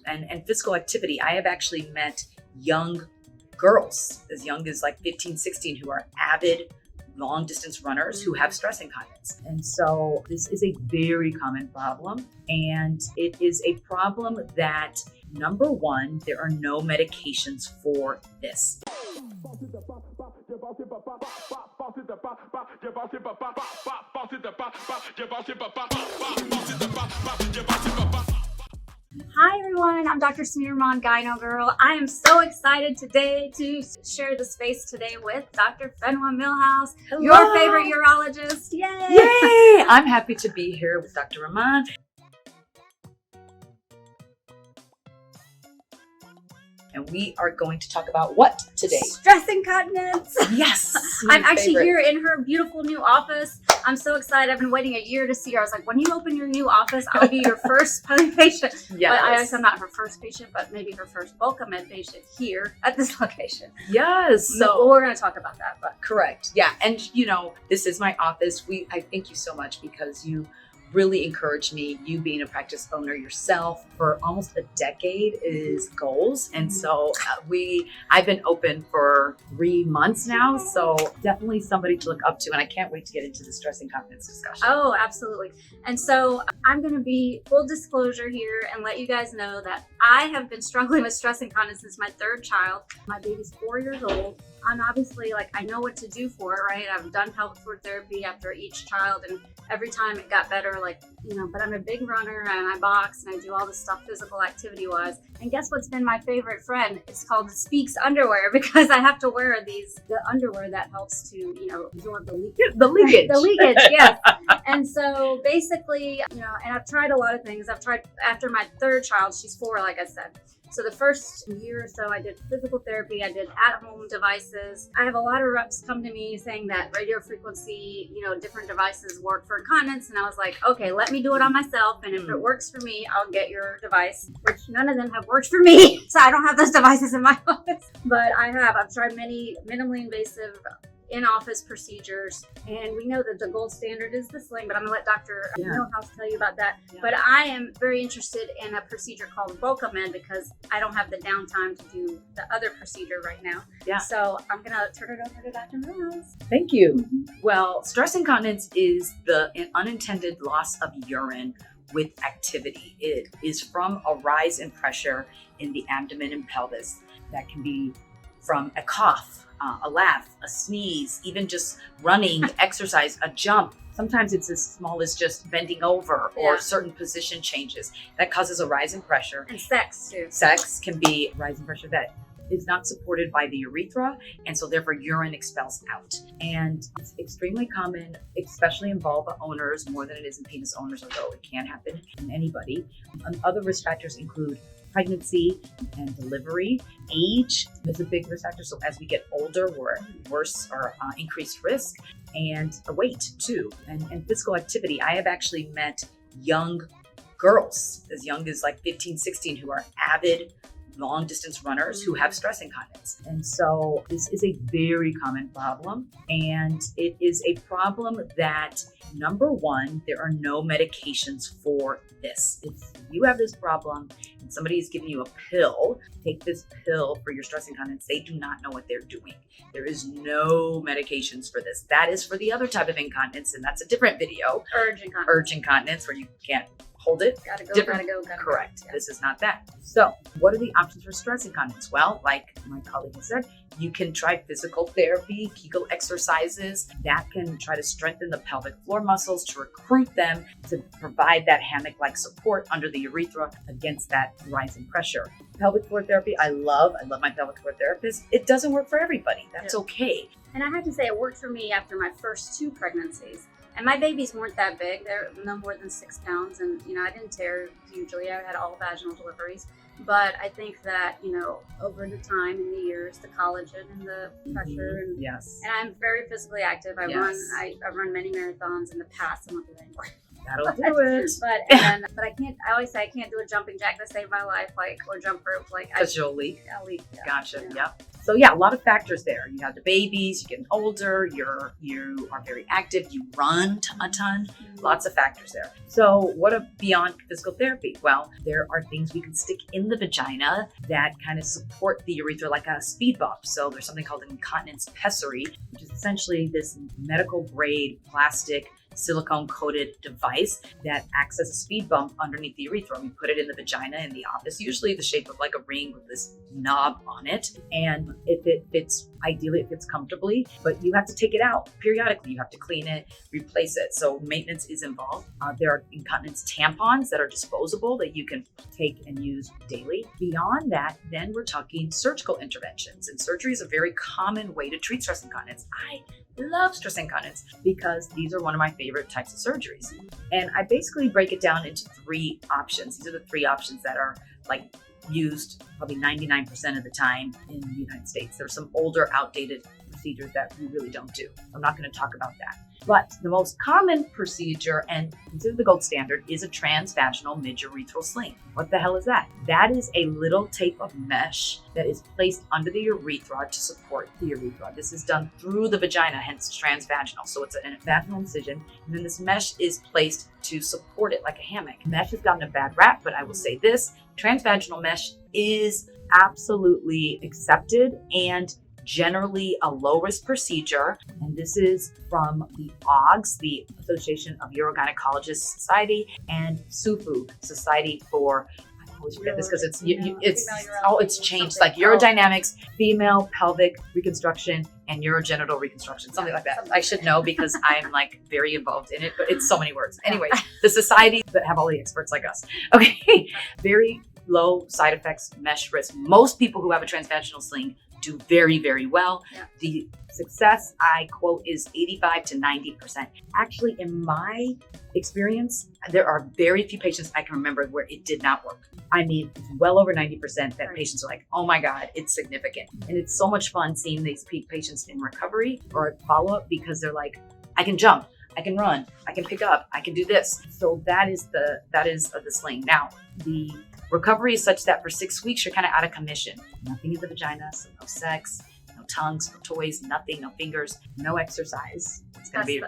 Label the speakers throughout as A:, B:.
A: and physical activity. I have actually met young girls as young as like 15, 16 who are avid long distance runners who have stress incontinence. And so this is a very common problem. And it is a problem that, number one, there are no medications for this.
B: Hi everyone, I'm Dr. SAMEENA, GYNOGIRL. I am so excited today to share the space today with Dr. Milhouse, your favorite urologist. Yay!
A: Yay! I'm happy to be here with Dr. RAHMAN. And we are going to talk about what today?
B: Stress incontinence.
A: Yes.
B: I'm actually here in her beautiful new office. I'm so excited. I've been waiting a year to see her. I was like, when you open your new office, I'll be your first patient.
A: Yes.
B: I'm not her first patient, but maybe her first Bulkamid patient here at this location.
A: Yes.
B: So we're going to talk about that. But
A: correct. Yeah. And this is my office. I thank you so much because you really encouraged me. You being a practice owner yourself for almost a decade is goals. And so I've been open for 3 months now. So definitely somebody to look up to. And I can't wait to get into the stress incontinence discussion.
B: Oh, absolutely. And so I'm going to be full disclosure here and let you guys know that I have been struggling with stress incontinence since my third child. My baby's 4 years old. I'm obviously I know what to do for it, right? I've done pelvic floor therapy after each child, and every time it got better, but I'm a big runner and I box and I do all this stuff physical activity wise. And guess what's been my favorite friend? It's called the Speaks underwear, because I have to wear the underwear that helps to, absorb the leakage.
A: The leakage.
B: The leakage, yes. And so basically, and I've tried a lot of things. I've tried after my third child, she's 4, like I said. So the first year or so, I did physical therapy. I did at-home devices. I have a lot of reps come to me saying that radio frequency, different devices work for incontinence. And I was like, okay, let me do it on myself. And if it works for me, I'll get your device, which none of them have worked for me. So I don't have those devices in my office. But I've tried many minimally invasive in-office procedures, and we know that the gold standard is the sling, but I'm gonna let Dr. Milhouse tell you about that. Yeah. But I am very interested in a procedure called Bulkamid because I don't have the downtime to do the other procedure right now. Yeah. So I'm gonna turn it over to Dr. Milhouse.
A: Thank you. Well, stress incontinence is an unintended loss of urine with activity. It is from a rise in pressure in the abdomen and pelvis that can be from a cough, a laugh, a sneeze, even just running, exercise, a jump. Sometimes it's as small as just bending over or certain position changes that causes a rise in pressure.
B: And sex too.
A: Sex can be a rise in pressure that is not supported by the urethra, and so therefore urine expels out. And it's extremely common, especially in vulva owners, more than it is in penis owners, although it can happen in anybody. Other risk factors include pregnancy and delivery. Age is a big risk factor. So as we get older, we're at worse or increased risk, and weight too, and physical activity. I have actually met young girls as young as like 15, 16 who are avid long distance runners who have stress incontinence. And so this is a very common problem. And it is a problem that, number one, there are no medications for this. If you have this problem and somebody is giving you a pill, take this pill for your stress incontinence, they do not know what they're doing. There is no medications for this. That is for the other type of incontinence, and that's a different video. Urge incontinence, where you can't hold it.
B: Gotta go.
A: Correct. Yeah. This is not that. So what are the options for stress incontinence? Well, like my colleague has said, you can try physical therapy, Kegel exercises that can try to strengthen the pelvic floor muscles to recruit them to provide that hammock-like support under the urethra against that rise in pressure. Pelvic floor therapy, I love my pelvic floor therapist. It doesn't work for everybody. That's okay.
B: And I have to say it worked for me after my first 2 pregnancies. And my babies weren't that big. They're no more than 6 pounds. And, I didn't tear hugely. I had all vaginal deliveries. But I think that, over the time and the years, the collagen and the pressure. And, and I'm very physically active. I run many marathons in the past. I'm not doing anymore.
A: That'll do it.
B: But I can't. I always say I can't do a jumping jack to save my life, like, or jump rope, like.
A: Because you'll leak.
B: I'll leak. Yeah.
A: Gotcha.
B: Yeah.
A: Yep. So yeah, a lot of factors there. You have the babies, you're getting older, you are very active, you run a ton, lots of factors there. So what beyond physical therapy? Well, there are things we can stick in the vagina that kind of support the urethra like a speed bump. So there's something called an incontinence pessary, which is essentially this medical grade plastic silicone coated device that acts as a speed bump underneath the urethra. We put it in the vagina in the office, usually the shape of like a ring with this knob on it. And if it fits, ideally it fits comfortably, but you have to take it out periodically. You have to clean it, replace it. So maintenance is involved. There are incontinence tampons that are disposable that you can take and use daily. Beyond that, then we're talking surgical interventions. And surgery is a very common way to treat stress incontinence. I love stress incontinence because these are one of my favorite types of surgeries. And I basically break it down into three options. These are the three options that are like used probably 99% of the time in the United States. There's some older, outdated procedures that we really don't do. I'm not going to talk about that. But the most common procedure, and considered the gold standard, is a transvaginal midurethral sling. What the hell is that? That is a little tape of mesh that is placed under the urethra to support the urethra. This is done through the vagina, hence transvaginal. So it's a vaginal incision, and then this mesh is placed to support it like a hammock. Mesh has gotten a bad rap, but I will say this, transvaginal mesh is absolutely accepted and generally a low-risk procedure, and this is from the OGS, the Association of Urogynecologists Society, and SUFU, Society for, I always forget this because it's changed, like urodynamics, female pelvic reconstruction, and urogenital reconstruction, something like that. I should know because I'm like very involved in it, but it's so many words. Anyway, the society that have all the experts like us. Okay, very low side effects, mesh risk. Most people who have a transvaginal sling do very, very well. Yeah. The success, I quote, is 85 to 90%. Actually, in my experience, there are very few patients I can remember where it did not work. I mean, it's well over 90% that patients are like, oh my God, it's significant. And it's so much fun seeing these patients in recovery or follow-up because they're like, I can jump, I can run, I can pick up, I can do this. So that is the sling. Now, the recovery is such that for 6 weeks, you're kind of out of commission. Nothing in the vagina, so no sex, no tongues, no toys, nothing, no fingers, no exercise. It's going to be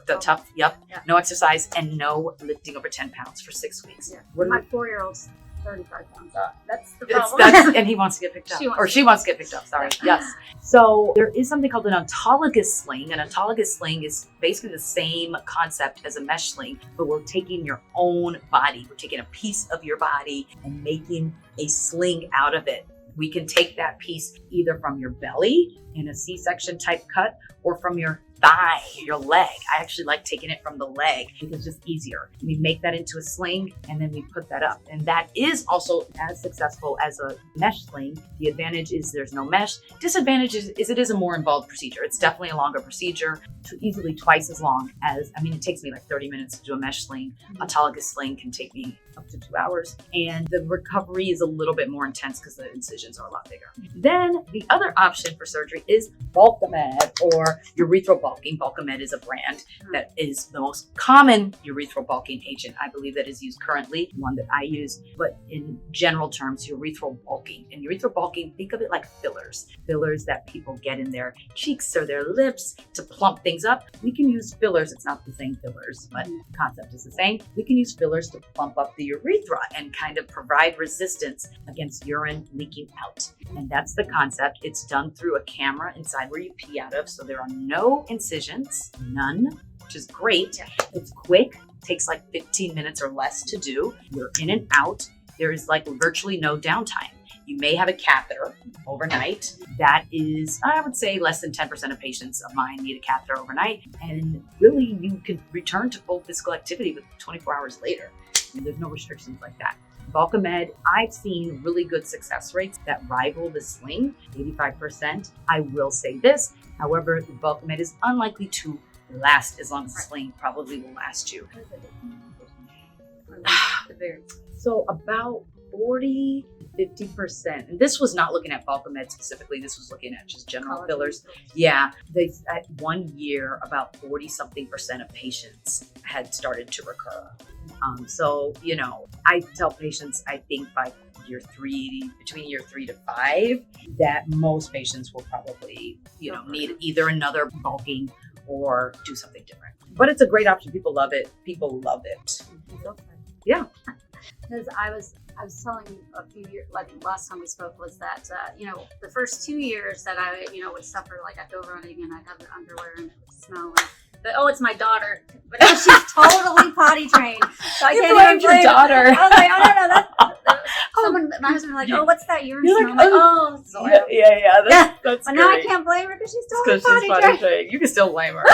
A: the tough, yep. Yeah. No exercise and no lifting over 10 pounds for 6 weeks.
B: Yeah. My 4-year-old's 35 pounds. That's the problem.
A: And he wants to get picked up. She wants to get picked up, sorry. Yes. So there is something called an autologous sling. An autologous sling is basically the same concept as a mesh sling, but we're taking your own body. We're taking a piece of your body and making a sling out of it. We can take that piece either from your belly in a C-section type cut or from your thigh, your leg. I actually like taking it from the leg because it's just easier. We make that into a sling and then we put that up. And that is also as successful as a mesh sling. The advantage is there's no mesh. Disadvantage is it is a more involved procedure. It's definitely a longer procedure, easily twice as long as, it takes me like 30 minutes to do a mesh sling. Autologous sling can take me up to 2 hours. And the recovery is a little bit more intense because the incisions are a lot bigger. Then the other option for surgery is Bulkamid or urethral bulking. Bulkamid is a brand that is the most common urethral bulking agent, I believe, that is used currently, one that I use. But in general terms, urethral bulking. And urethral bulking, think of it like fillers. Fillers that people get in their cheeks or their lips to plump things up. We can use fillers. It's not the same fillers, but the concept is the same. We can use fillers to plump up the urethra and kind of provide resistance against urine leaking out. And that's the concept. It's done through a camera inside where you pee out of. So there are no incisions, none, which is great. Yeah. It's quick, takes like 15 minutes or less to do. You're in and out. There is like virtually no downtime. You may have a catheter overnight. That is, I would say, less than 10% of patients of mine need a catheter overnight. And really, you can return to full physical activity with 24 hours later. There's no restrictions like that. Bulkamid, I've seen really good success rates that rival the sling, 85%. I will say this, however, the Bulkamid is unlikely to last as long as the sling probably will last you. So about 50%. And this was not looking at Bulkamid specifically. This was looking at just general
B: Collagen
A: fillers.
B: fillers.
A: Yeah. At 1 year, about 40 something percent of patients had started to recur. So, you know, I tell patients, I think by year 3, between year 3 to 5, that most patients will probably, you know, need either another bulking or do something different. But it's a great option. People love it. People love it. Yeah.
B: Because I was telling a few years, like last time we spoke, was that you know, the first 2 years that I, you know, would suffer, like I'd go running and I'd have the underwear and it would smell like, but oh, it's my daughter. But now she's totally potty trained, so I
A: You
B: can't
A: blamed
B: even blame
A: your daughter.
B: I was like, oh no, that's someone. My husband was like, oh, what's that urine
A: You're
B: smell?
A: like,
B: I'm like, oh, soil.
A: That's
B: But now I
A: great.
B: can't blame her because she's
A: Because
B: totally
A: she's
B: potty
A: potty
B: trained.
A: trained. You can still blame her.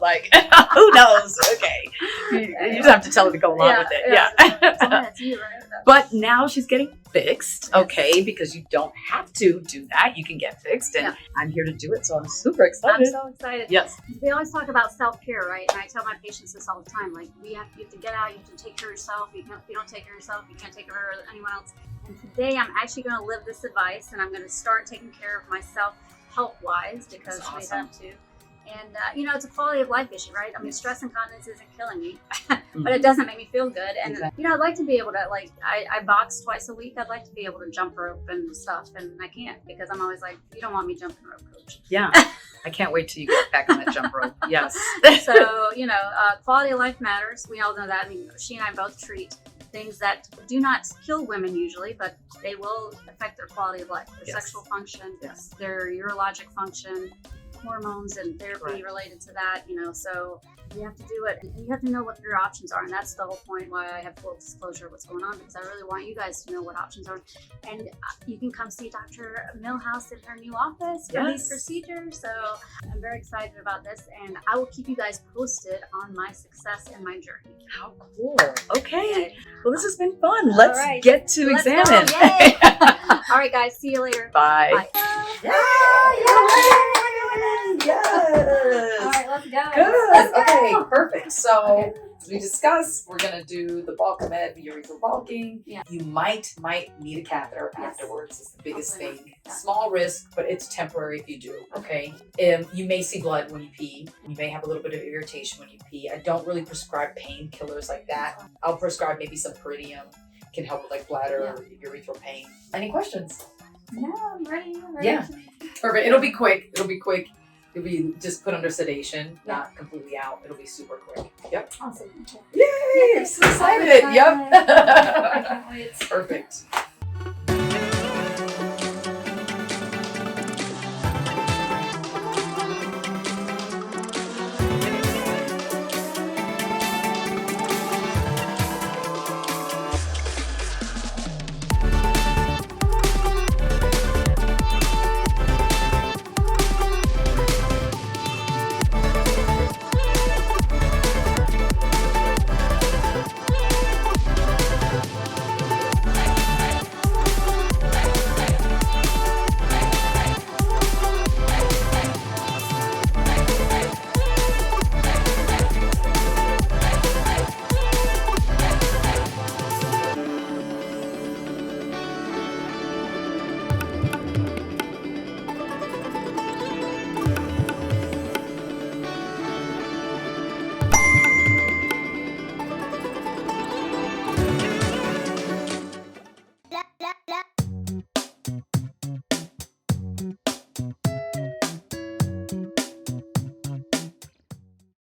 A: Like, who knows? Okay. You just have to tell her to go along with it. Yeah.
B: So that's you, right?
A: But now she's getting fixed, okay, because you don't have to do that. You can get fixed, and I'm here to do it, so I'm super excited.
B: I'm so excited.
A: Yes.
B: We always talk about self-care, right? And I tell my patients this all the time. Like, you have to get out, you have to take care of yourself. If you don't take care of yourself, you can't take care of anyone else. And today I'm actually going to live this advice, and I'm going to start taking care of myself health-wise, because we have to. And, you know, it's a quality of life issue, right? I mean, stress incontinence isn't killing me, but it doesn't make me feel good. And, you know, I'd like to be able to, like, I box twice a week. I'd like to be able to jump rope and stuff, and I can't, because I'm always like, you don't want me jumping rope, coach.
A: Yeah. I can't wait till you get back on that jump rope. Yes.
B: So, you know, quality of life matters. We all know that. I mean, she and I both treat things that do not kill women usually, but they will affect their quality of life, their sexual function, their urologic function, hormones and therapy related to that, you know, so you have to do it, and you have to know what your options are, and that's the whole point why I have full disclosure of what's going on, because I really want you guys to know what options are. And you can come see Dr. Milhouse in her new office for these procedures, so I'm very excited about this, and I will keep you guys posted on my success and my journey.
A: How cool. Okay. Well, this has been fun. Let's get to
B: Let's
A: examine.
B: go. Yay. All right, guys. See you later.
A: Bye.
B: Bye.
A: Yes.
B: All right, let's go.
A: Good.
B: Let's go.
A: Okay, perfect. So as we discussed, we're gonna do the Bulkamid, urethral bulking.
B: Yeah.
A: You might need a catheter afterwards. It's the biggest
B: Hopefully
A: thing.
B: not.
A: Small risk, but it's temporary if you do. Okay. You may see blood when you pee. You may have a little bit of irritation when you pee. I don't really prescribe painkillers like that. I'll prescribe maybe some peridium. Can help with like bladder or urethral pain. Any questions?
B: No, I'm ready.
A: Yeah. Perfect. It'll be quick. It'll be just put under sedation, not completely out. It'll be super quick. Yep.
B: Awesome.
A: Yay! I'm so excited. Yep.
B: I can't wait.
A: Perfect.